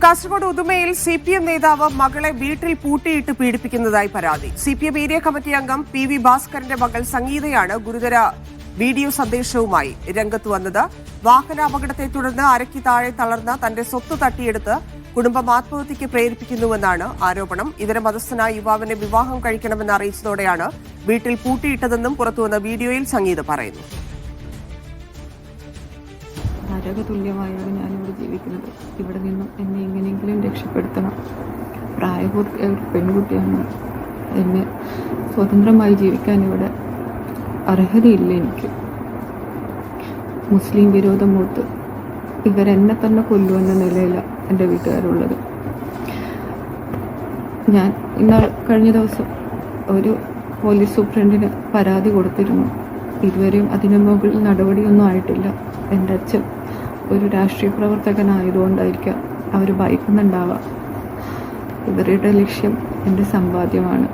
Kasaragod ഉദുമയിൽ CPM നേതാവ് മകളെ വീട്ടിൽ പൂട്ടിയിട്ട് പീഡിപ്പിക്കുന്നതായി പരാതി. CPM ഏരിയ കമ്മിറ്റി അംഗം PV ഭാസ്കരന്റെ മകൾ സംഗീതയാണ് ഗുരുതര വീഡിയോ സന്ദേശവുമായി രംഗത്ത് വന്നത്. വാഹനാപകടത്തെ തുടർന്ന് അരയ്ക്ക് താഴെ തളർന്ന തന്റെ സ്വത്ത് തട്ടിയെടുത്ത് കുടുംബം ആത്മഹത്യയ്ക്ക് പ്രേരിപ്പിക്കുന്നുവെന്നാണ് ആരോപണം. ഇതര മതസ്ഥനായ യുവാവിനെ വിവാഹം കഴിക്കണമെന്ന് അറിയിച്ചതോടെയാണ് വീട്ടിൽ പൂട്ടിയിട്ടതെന്നും പുറത്തുവന്ന വീഡിയോയിൽ സംഗീത പറയുന്നു. നരകതുല്യമായാണ് ഞാനിവിടെ ജീവിക്കുന്നത്. ഇവിടെ നിന്നും എന്നെ എങ്ങനെയെങ്കിലും രക്ഷപ്പെടുത്തണം. പ്രായപൂർത്തിയായ ഒരു പെൺകുട്ടിയാണ്. എന്നെ സ്വതന്ത്രമായി ജീവിക്കാൻ ഇവിടെ അർഹതയില്ല എനിക്ക്. മുസ്ലിം വിരോധം മൂത്ത് ഇവരെന്നെ തന്നെ കൊല്ലുമെന്ന നിലയിലാണ് എൻ്റെ വീട്ടുകാരുള്ളത്. ഞാൻ കഴിഞ്ഞ ദിവസം ഒരു പോലീസ് സൂപ്രണ്ടിന് പരാതി കൊടുത്തിരുന്നു. ഇതുവരെയും അതിന് മുകളിൽ നടപടിയൊന്നും ആയിട്ടില്ല. എൻ്റെ അച്ഛൻ ഒരു രാഷ്ട്രീയ പ്രവർത്തകനായതുകൊണ്ടായിരിക്കാം അവർ ഭയക്കുന്നുണ്ടാവാം. ഇവരുടെ ലക്ഷ്യം എൻ്റെ സമ്പാദ്യമാണ്.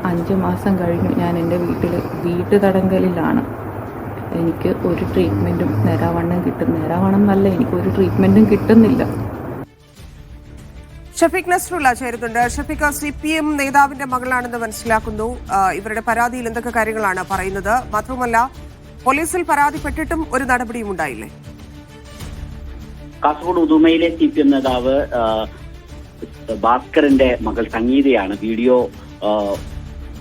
5 മാസം കഴിഞ്ഞു ഞാൻ എൻ്റെ വീട്ടുതടങ്കലിലാണ്. എനിക്ക് ഒരു ട്രീറ്റ്മെൻറ്റും നേരാവണ്ണം നല്ല എനിക്കൊരു ട്രീറ്റ്മെൻറ്റും കിട്ടുന്നില്ല. ഷഫീഖ് നസ്രുള്ള ചേരുന്നുണ്ട്. ഷഫീഖ്, CPM നേതാവിന്റെ മകളാണെന്ന് മനസ്സിലാക്കുന്നു. ഇവരുടെ പരാതിയിൽ എന്തൊക്കെ കാര്യങ്ങളാണ് പറയുന്നത്? മാത്രമല്ല, പോലീസിൽ പരാതിപ്പെട്ടിട്ടും ഒരു നടപടിയും ഉണ്ടായില്ലേ? കാസർഗോഡ് ഉദുമയിലെ CPM നേതാവ് ഭാസ്കരന്റെ മകൾ സംഗീതയാണ് വീഡിയോ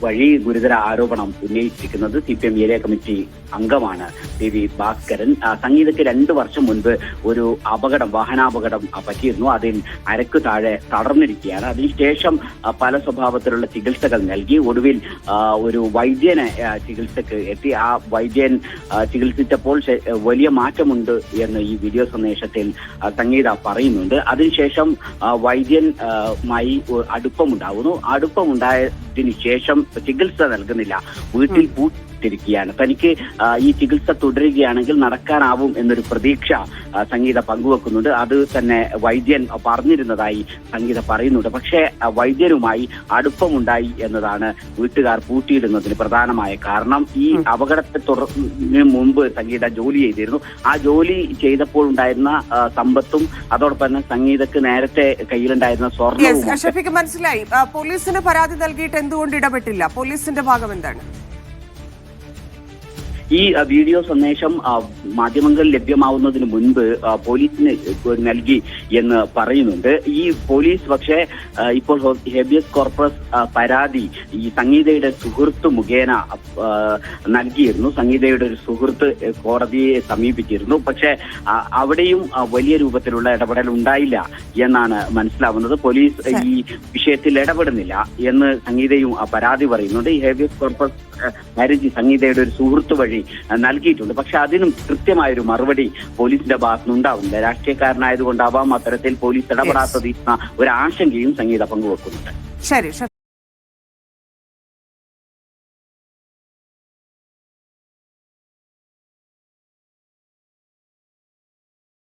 വഴി ഗുരുതര ആരോപണം ഉന്നയിച്ചിരിക്കുന്നത്. CPM ഏരിയ കമ്മിറ്റി അംഗമാണ് PV ഭാസ്കരൻ. സംഗീതയ്ക്ക് 2 വർഷം മുൻപ് ഒരു വാഹനാപകടം പറ്റിയിരുന്നു. അതിൽ അരക്കു താഴെ തളർന്നിരിക്കുകയാണ്. അതിനുശേഷം പല സ്വഭാവത്തിലുള്ള ചികിത്സകൾ നൽകി. ഒടുവിൽ ഒരു വൈദ്യനെ ചികിത്സക്ക് എത്തി. ആ വൈദ്യൻ ചികിത്സിച്ചപ്പോൾ വലിയ മാറ്റമുണ്ട് എന്ന് ഈ വീഡിയോ സന്ദേശത്തിൽ സംഗീത പറയുന്നുണ്ട്. അതിനുശേഷം വൈദ്യനുമായി അടുപ്പമുണ്ടാകുന്നു. അടുപ്പമുണ്ടായതിനു ശേഷം ചികിത്സ നൽകുന്നില്ല, വീട്ടിൽ പൂട്ടിയിരിക്കുകയാണ്. തനിക്ക് ഈ ചികിത്സ തുടരുകയാണെങ്കിൽ നടക്കാനാവും എന്നൊരു പ്രതീക്ഷ സംഗീത പങ്കുവെക്കുന്നുണ്ട്. അത് തന്നെ വൈദ്യൻ പറഞ്ഞിരുന്നതായി സംഗീത പറയുന്നുണ്ട്. പക്ഷേ വൈദ്യനുമായി അടുപ്പമുണ്ടായി എന്നതാണ് വീട്ടുകാർ പൂട്ടിയിടുന്നതിന് പ്രധാനമായ കാരണം. ഈ അപകടത്തെ തുടർന്ന് മുമ്പ് സംഗീത ജോലി ചെയ്തിരുന്നു. ആ ജോലി ചെയ്തപ്പോൾ ഉണ്ടായിരുന്ന സമ്പത്തും അതോടൊപ്പം തന്നെ സംഗീതക്ക് നേരത്തെ കയ്യിലുണ്ടായിരുന്ന സ്വർണ്ണവും. ഷഫീഖ്, മനസ്സിലായി. പോലീസിന് പരാതി നൽകിയിട്ട് എന്തുകൊണ്ട് ഇടപെട്ടില്ല? പോലീസിന്റെ ഭാഗം എന്താണ്? ഈ വീഡിയോ സന്ദേശം മാധ്യമങ്ങളിൽ ലഭ്യമാവുന്നതിന് മുൻപ് പോലീസിന് നൽകി എന്ന് പറയുന്നുണ്ട്. ഈ പോലീസ് പക്ഷേ ഇപ്പോൾ ഹേബിയസ് കോർപ്പസ് പരാതി ഈ സംഗീതയുടെ സുഹൃത്ത് മുഖേന നൽകിയിരുന്നു. സംഗീതയുടെ ഒരു സുഹൃത്ത് കോടതിയെ സമീപിച്ചിരുന്നു. പക്ഷേ അവിടെയും വലിയ രൂപത്തിലുള്ള ഇടപെടൽ ഉണ്ടായില്ല എന്നാണ് മനസ്സിലാവുന്നത്. പോലീസ് ഈ വിഷയത്തിൽ ഇടപെടുന്നില്ല എന്ന് സംഗീതയും പരാതി പറയുന്നുണ്ട്. ഈ ഹേബിയസ് കോർപ്പസ് മാരേജ് സംഗീതയുടെ ഒരു സുഹൃത്ത് വഴി നൽകിയിട്ടുണ്ട്. പക്ഷെ അതിനും കൃത്യമായൊരു മറുപടി പോലീസിന്റെ ഭാഗത്തുനിന്ന് ഉണ്ടാവുന്നില്ല. രാഷ്ട്രീയക്കാരനായതുകൊണ്ടാവാം അത്തരത്തിൽ പോലീസ് ഇടപെടാത്തത് ഒരു ആശങ്കയും സംഗീത പങ്കുവെക്കുന്നുണ്ട്. ശരി.